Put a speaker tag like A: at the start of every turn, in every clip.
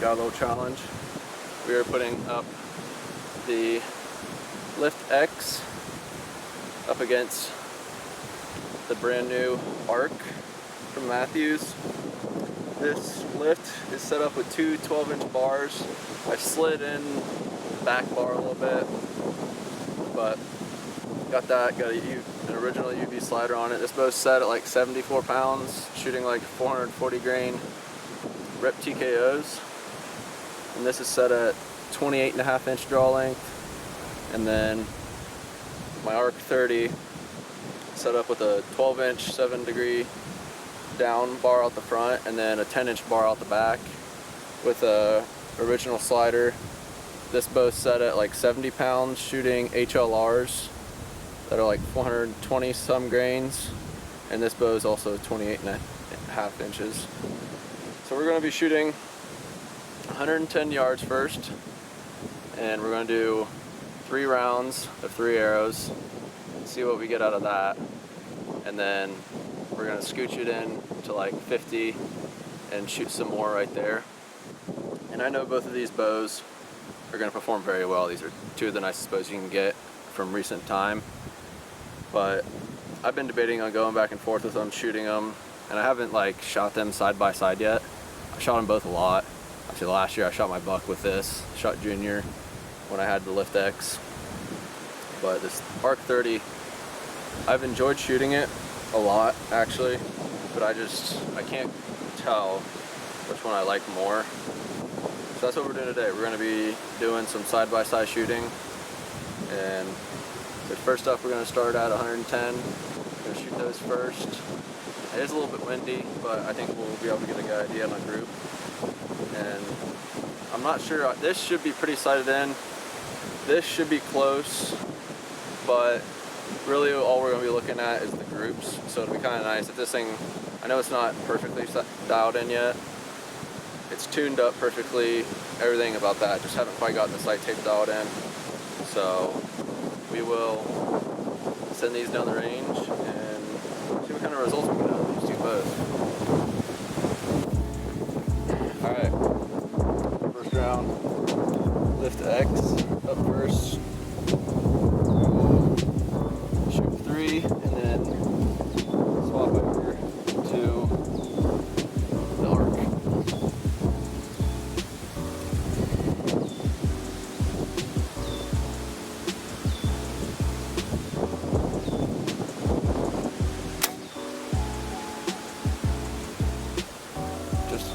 A: got a little challenge. We are putting up the Lift X up against the brand new Arc from Mathews. This lift is set up with two 12-inch bars. I slid in the back bar a little bit, but got an original UV slider on it. This bow's set at like 74 pounds, shooting like 440 grain rep TKOs. And this is set at 28.5-inch draw length. And then my Arc 30 set up with a 12-inch 7-degree down bar out the front, and then a 10-inch bar out the back with a original slider. This bow's set at like 70 pounds, shooting HLRs that are like 420 some grains, and this bow is also 28.5 inches. So we're going to be shooting 110 yards first, and we're going to do 3 rounds of 3 arrows and see what we get out of that. And then we're going to scooch it in to like 50 and shoot some more right there. And I know both of these bows are going to perform very well. These are two of the nicest bows you can get from recent time. But I've been debating on going back and forth with them, shooting them, and I haven't like shot them side by side yet. I shot them both a lot. Actually, last year I shot my buck with this, shot Junior when I had the Lift X. But this Arc 30, I've enjoyed shooting it a lot actually, but I can't tell which one I like more. So that's what we're doing today. We're going to be doing some side by side shooting, and so first up, we're going to start at 110. We're going to shoot those first. It is a little bit windy, but I think we'll be able to get a good idea on the group. And I'm not sure, this should be pretty sighted in. This should be close, but really all we're going to be looking at is the groups. So it'll be kind of nice if this thing, I know it's not perfectly dialed in yet. It's tuned up perfectly, everything about that. Just haven't quite gotten the sight tape dialed in. So we will send these down the range and see what kind of results we get out of these two bows. Alright, first round, Lift X up first. We will shoot 3 and then swap over to the Arc.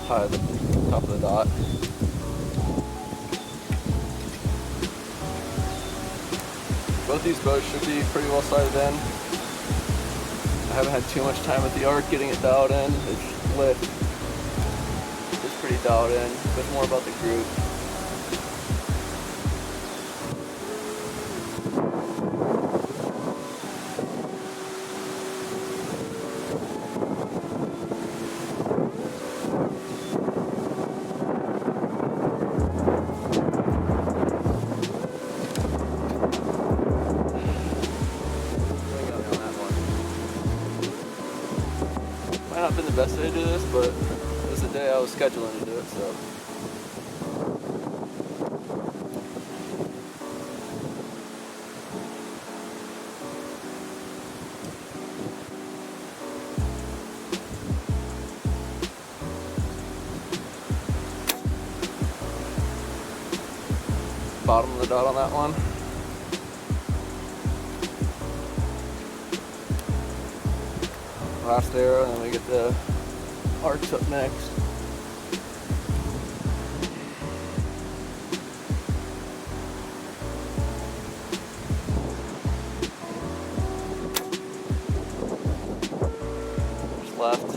A: High at the top of the dot. Both these bows should be pretty well sighted in. I haven't had too much time with the Arc getting it dialed in. It's lit. It's pretty dialed in. But more about the group. Might not have been the best day to do this, but it was the day I was scheduling to do it, so. Bottom of the dot on that one. Last arrow, and then we get the Arcs up next. Just left.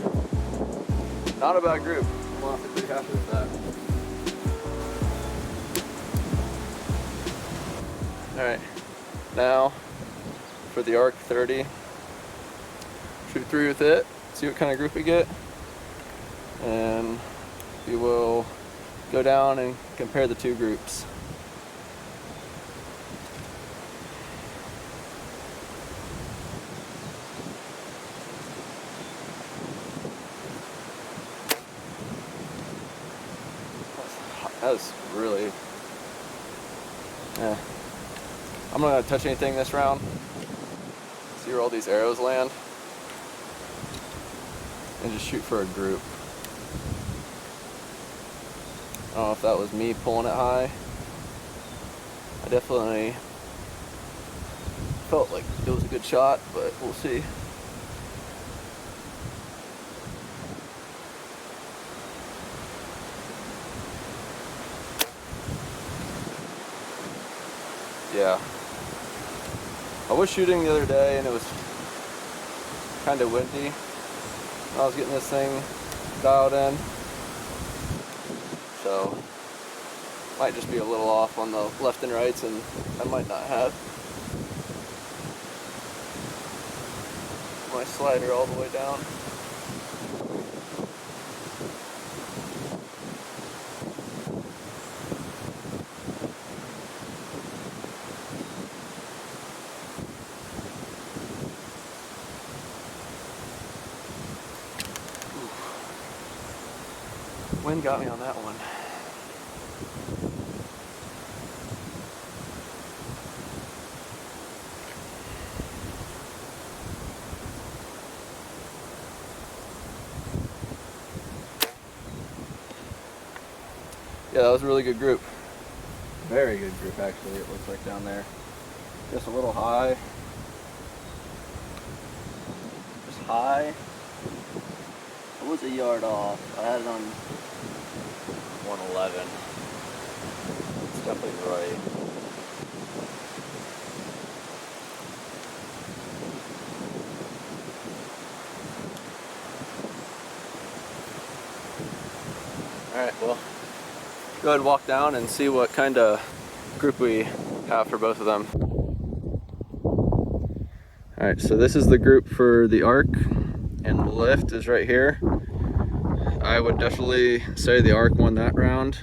A: Not a bad group. I'm honestly pretty happy with that. Alright, now for the Arc 30. Shoot 3 with it, see what kind of group we get, and we will go down and compare the two groups. That was really, yeah. I'm not gonna touch anything this round. See where all these arrows land. And just shoot for a group. I don't know if that was me pulling it high. I definitely felt like it was a good shot, but we'll see. Yeah. I was shooting the other day and it was kind of windy. I was getting this thing dialed in. So, might just be a little off on the left and rights, and I might not have my slider all the way down. Wind got me on that one. Yeah, that was a really good group. Very good group, actually, it looks like down there. Just a little high. Just high. I was a yard off. I had it on 111. It's definitely right. Alright, well, go ahead and walk down and see what kind of group we have for both of them. Alright, so this is the group for the arc, and the lift is right here. I would definitely say the arc won that round.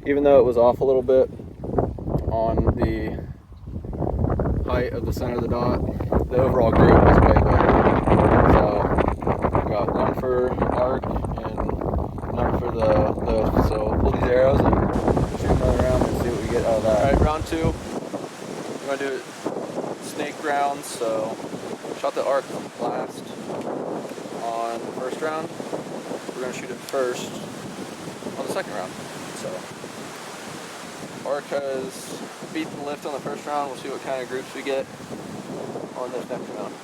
A: Even though it was off a little bit on the height of the center of the dot, the overall group was way better. So, got one for arc and none for the lift. So, pull these arrows and shoot another round and see what we get out of that. Alright, round two. We're going to do snake rounds. So, shot the arc last on the first round. We're going to shoot it first on the second round. So, arc has beat the lift on the first round. We'll see what kind of groups we get on this next round.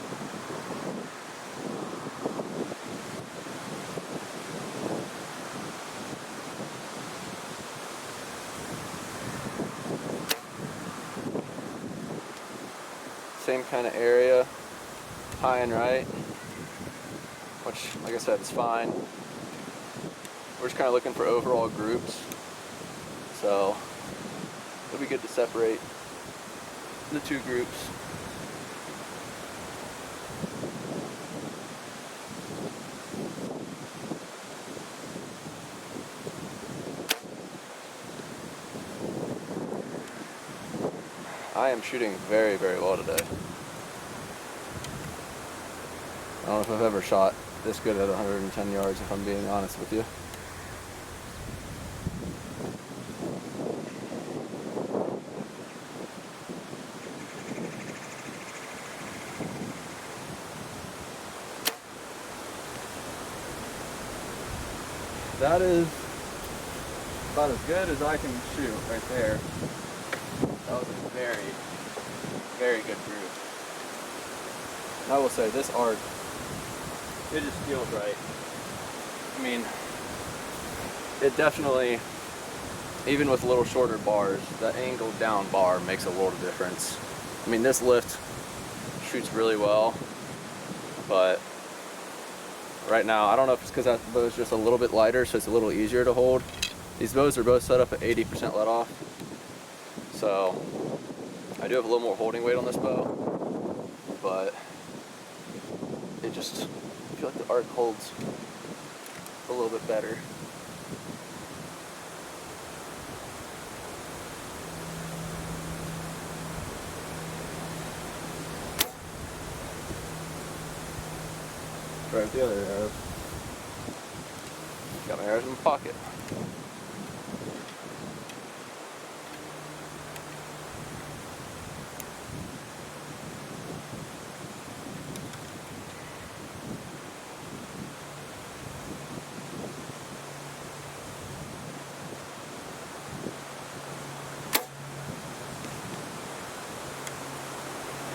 A: Same kind of area, high and right, which, like I said, is fine. We're just kind of looking for overall groups, so it'll be good to separate the two groups. I am shooting very, very well today. I don't know if I've ever shot this good at 110 yards, if I'm being honest with you. That is about as good as I can shoot right there. That was a very, very good group. And I will say, this arc, it just feels right. I mean, it definitely, even with a little shorter bars, that angled down bar makes a world of difference. I mean, this lift shoots really well, but right now, I don't know if it's because that bow is just a little bit lighter, so it's a little easier to hold. These bows are both set up at 80% let off. So I do have a little more holding weight on this bow, but it just, I feel like the arc holds a little bit better. Right with the other arrows. Got my arrows in my pocket.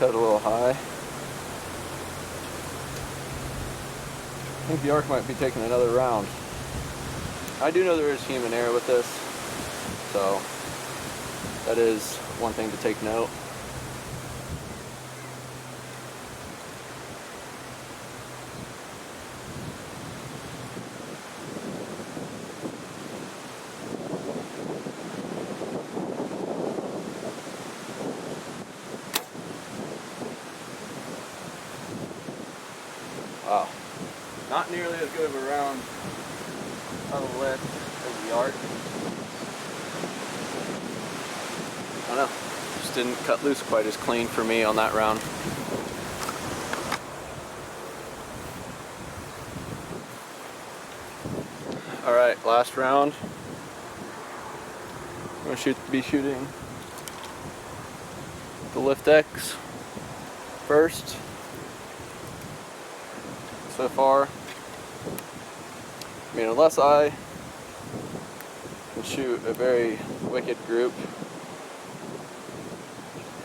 A: cut a little high. I think the arc might be taking another round. I do know there is human error with this, so that is one thing to take note. Wow, not nearly as good of a round of the lift as the arc. I don't know, just didn't cut loose quite as clean for me on that round. Alright, last round. I'm going to be shooting the Lift X first. So far, I mean, unless I can shoot a very wicked group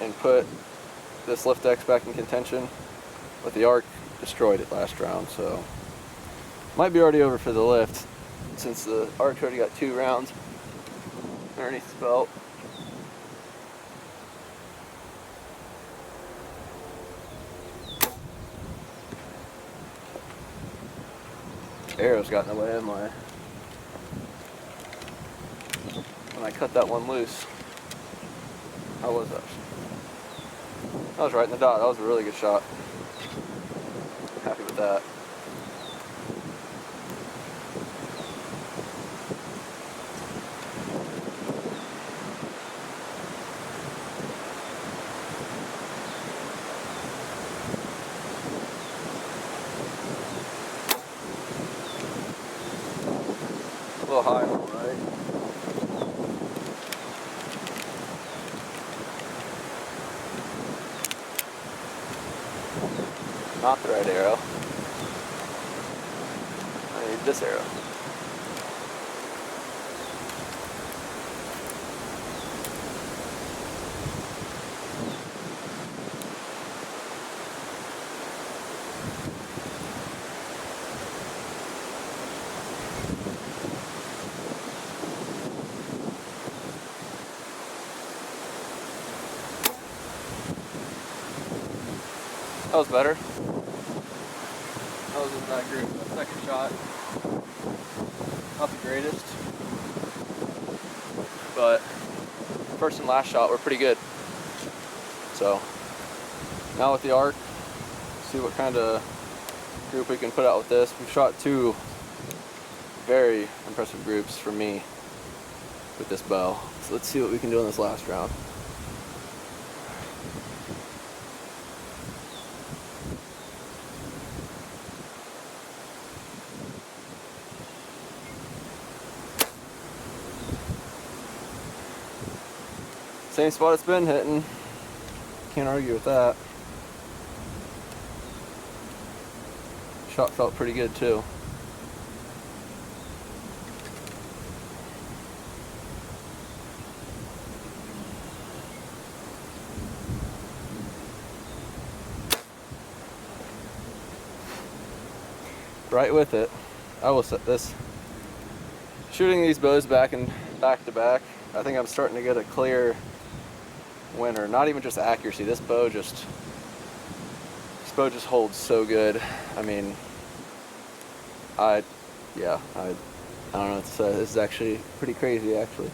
A: and put this Lift X back in contention, but the arc destroyed it last round, so might be already over for the lift since the arc's already got 2 rounds underneath the belt. Arrow's got in the way of my, when I cut that one loose. How was that? That was right in the dot. That was a really good shot. Happy with that. A little high on the right. Not the right arrow. I need this arrow. That was better. That wasn't that great. The second shot, not the greatest, but first and last shot were pretty good. So now with the arc, see what kind of group we can put out with this. We've shot 2 very impressive groups for me with this bow. So let's see what we can do in this last round. Same spot it's been hitting. Can't argue with that. Shot felt pretty good too. Right with it. I will set this. Shooting these bows back to back, I think I'm starting to get a clear winner. Not even just accuracy. This bow just holds so good. I mean, I don't know what to say. This is actually pretty crazy, actually.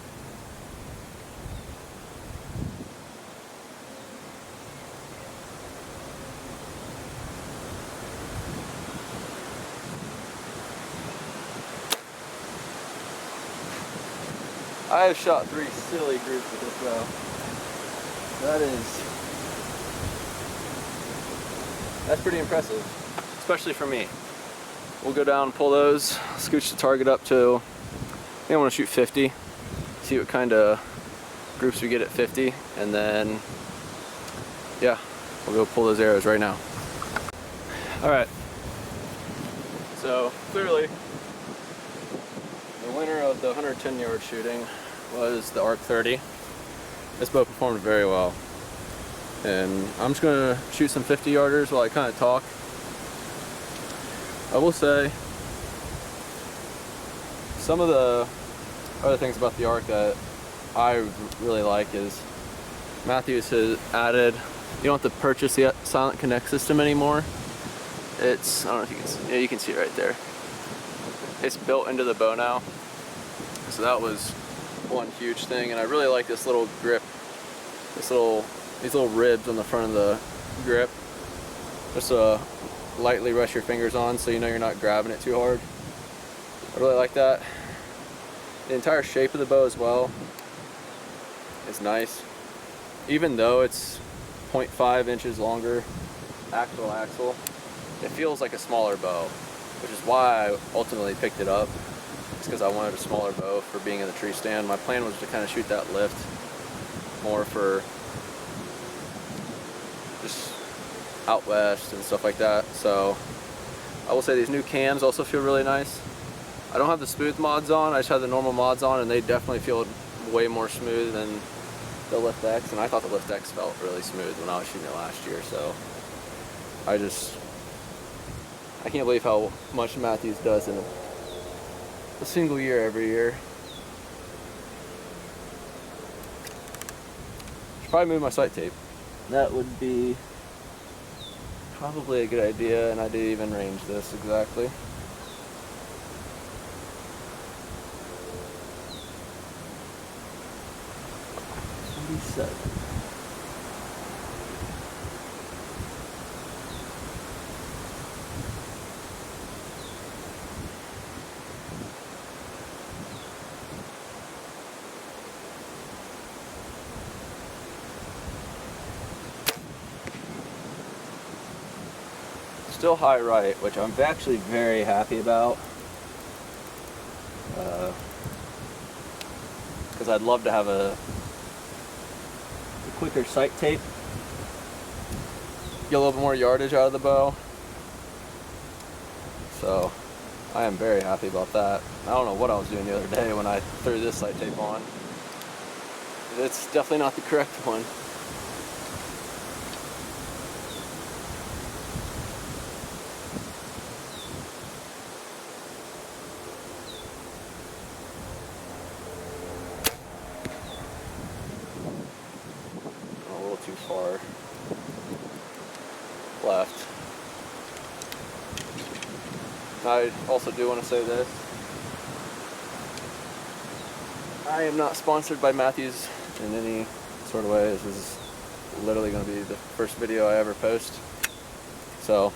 A: I have shot 3 silly groups with this bow. That's pretty impressive, especially for me. We'll go down, pull those, scooch the target up to, I think I want to shoot 50, see what kind of groups we get at 50, and then, yeah, we'll go pull those arrows right now. Alright, so clearly, the winner of the 110-yard shooting was the ARC 30. This bow performed very well. and I'm just gonna shoot some 50-yarders while I kind of talk. I will say some of the other things about the Arc that I really like is Mathew has added, you don't have to purchase the Silent Connect system anymore. It's, I don't know if you can see, yeah, you can see it right there. It's built into the bow now. So that was one huge thing, and I really like this little grip, these little ribs on the front of the grip. Just lightly rest your fingers on so you know you're not grabbing it too hard. I really like that. The entire shape of the bow as well is nice. Even though it's 0.5 inches longer axle to axle, it feels like a smaller bow, which is why I ultimately picked it up. It's because I wanted a smaller bow for being in the tree stand. My plan was to kind of shoot that lift more for just out west and stuff like that. So I will say these new cams also feel really nice. I don't have the smooth mods on, I just have the normal mods on, and they definitely feel way more smooth than the Lift X, and I thought the Lift X felt really smooth when I was shooting it last year. So I can't believe how much Mathews does in a single year every year. Should probably move my sight tape. That would be probably a good idea, and I didn't even range this exactly. Still high right, which I'm actually very happy about, because I'd love to have a quicker sight tape, get a little bit more yardage out of the bow. So I am very happy about that. I don't know what I was doing the other day when I threw this sight tape on. It's definitely not the correct one. Too far left. I also do want to say this. I am not sponsored by Mathews in any sort of way. This is literally going to be the first video I ever post. So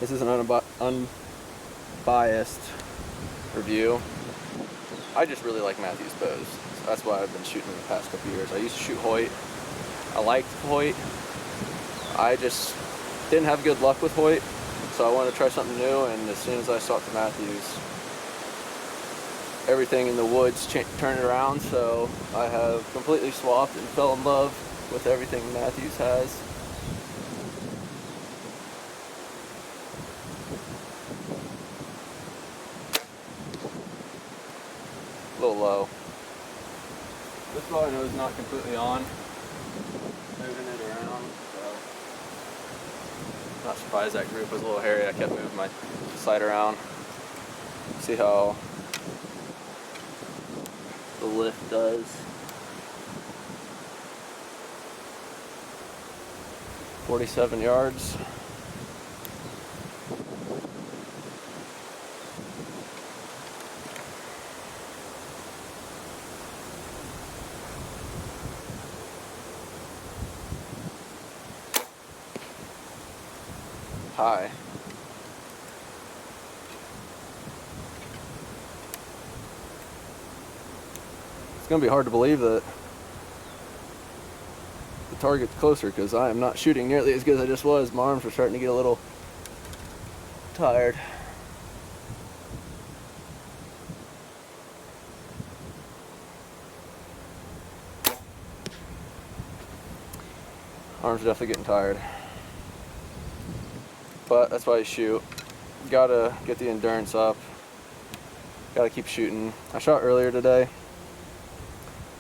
A: this is an unbiased review. I just really like Mathews bows. So that's why I've been shooting the past couple years. I used to shoot Hoyt. I liked Hoyt. I just didn't have good luck with Hoyt, so I wanted to try something new, and as soon as I swapped to Mathews, everything in the woods turned around, so I have completely swapped and fell in love with everything Mathews has. A little low. This bow I know is not completely on. Moving it around, so not surprised that group was a little hairy. I kept moving my sight around. See how the lift does. "47 yards. High. It's going to be hard to believe that the target's closer, because I am not shooting nearly as good as I just was. My arms are starting to get a little tired. Arms are definitely getting tired. But that's why I shoot. Gotta get the endurance up. Gotta keep shooting. I shot earlier today,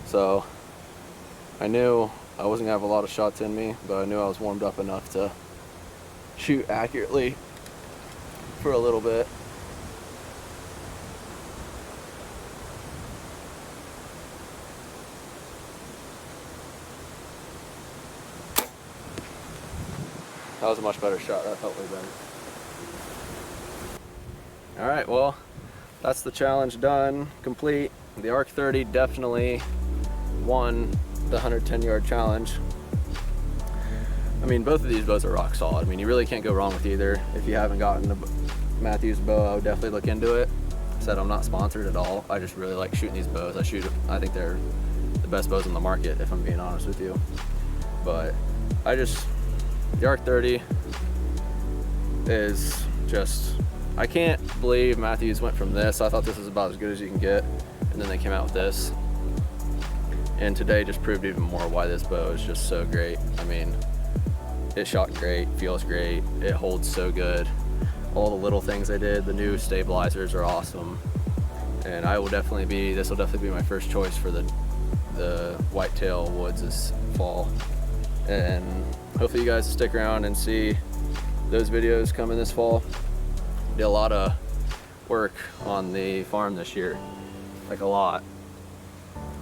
A: so I knew I wasn't gonna have a lot of shots in me, but I knew I was warmed up enough to shoot accurately for a little bit. That was a much better shot. That felt way better. All right, well, that's the challenge done, complete. The Arc 30 definitely won the 110-yard challenge. I mean, both of these bows are rock solid. I mean, you really can't go wrong with either. If you haven't gotten a Mathew's bow, I would definitely look into it. Said I'm not sponsored at all. I just really like shooting these bows. I think they're the best bows on the market, if I'm being honest with you. But the Arc 30 is just, I can't believe Mathews went from this. I thought this was about as good as you can get, and then they came out with this. And today just proved even more why this bow is just so great. I mean, it shot great, feels great, it holds so good. All the little things they did, the new stabilizers are awesome. And this will definitely be my first choice for the whitetail woods this fall. And hopefully you guys stick around and see those videos coming this fall. Did a lot of work on the farm this year, like a lot,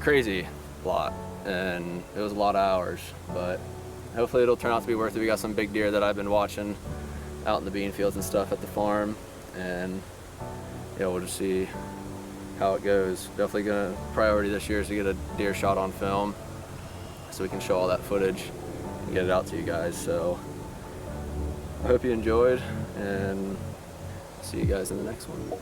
A: crazy lot, and it was a lot of hours, but hopefully it'll turn out to be worth it. We got some big deer that I've been watching out in the bean fields and stuff at the farm, and yeah, we'll just see how it goes. Definitely gonna priority this year is to get a deer shot on film so we can show all that footage and get it out to you guys. So I hope you enjoyed, and see you guys in the next one.